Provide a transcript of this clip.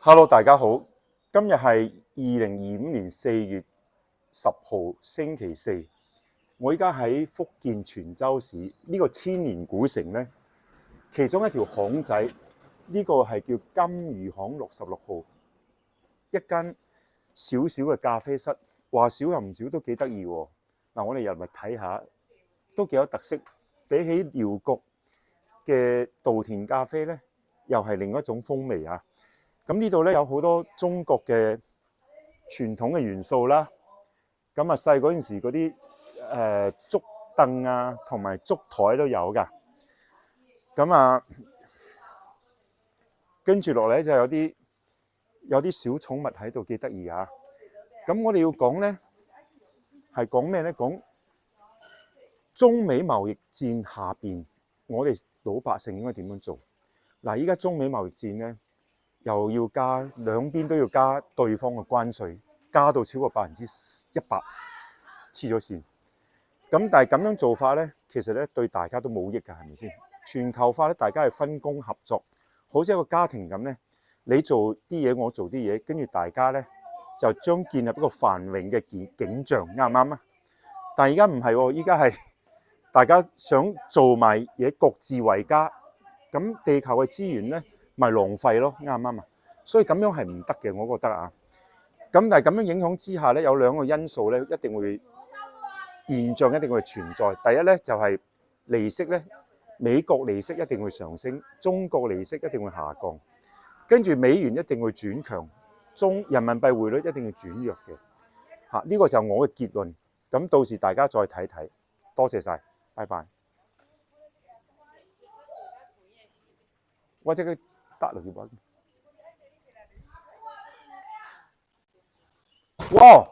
Hello，大家好。今日係2025年4月10號星期四。我依家喺福建泉州市呢個千年古城呢，其中一條巷仔，呢個係叫金魚巷66號，一間小小嘅咖啡室，話少又唔少，都幾得意喎。嗱，我哋入嚟睇下，都幾有特色。比起遼國嘅稻田咖啡呢，又係另一種風味啊！咁呢度咧有好多中國嘅傳統嘅元素啦。咁啊細嗰陣時嗰啲竹凳啊，同埋竹台都有㗎。咁啊，跟住落嚟就有啲小寵物喺度，幾得意啊！咁我哋要講咧係講咩咧？講中美貿易戰下邊，我哋老百姓應該點樣做？嗱，依家中美貿易戰咧。又要加兩邊都要加對方嘅關稅，加到超過100%，黐咗線。咁但係咁樣做法咧，其實咧對大家都冇益㗎，係咪先？全球化咧，大家係分工合作，好似一個家庭咁咧，你做啲嘢，我做啲嘢，跟住大家咧就將建立一個繁榮嘅景象，啱唔啱啊？但係而家唔係喎，依家係大家想做埋嘢，各自為家，咁地球嘅資源咧，咪浪費咯，啱唔啱啊？所以咁樣係唔得嘅，我覺得啊。咁但係咁樣影響之下咧，有兩個因素咧，現象一定會存在。第一咧就係利息咧，美國利息一定會上升，中國利息一定會下降，跟住美元一定會轉強，人民幣匯率一定要轉弱嘅。嚇，呢個就係我嘅結論。咁到時大家再睇睇。多謝晒，拜拜。或者佢得嚟嘅話。哇！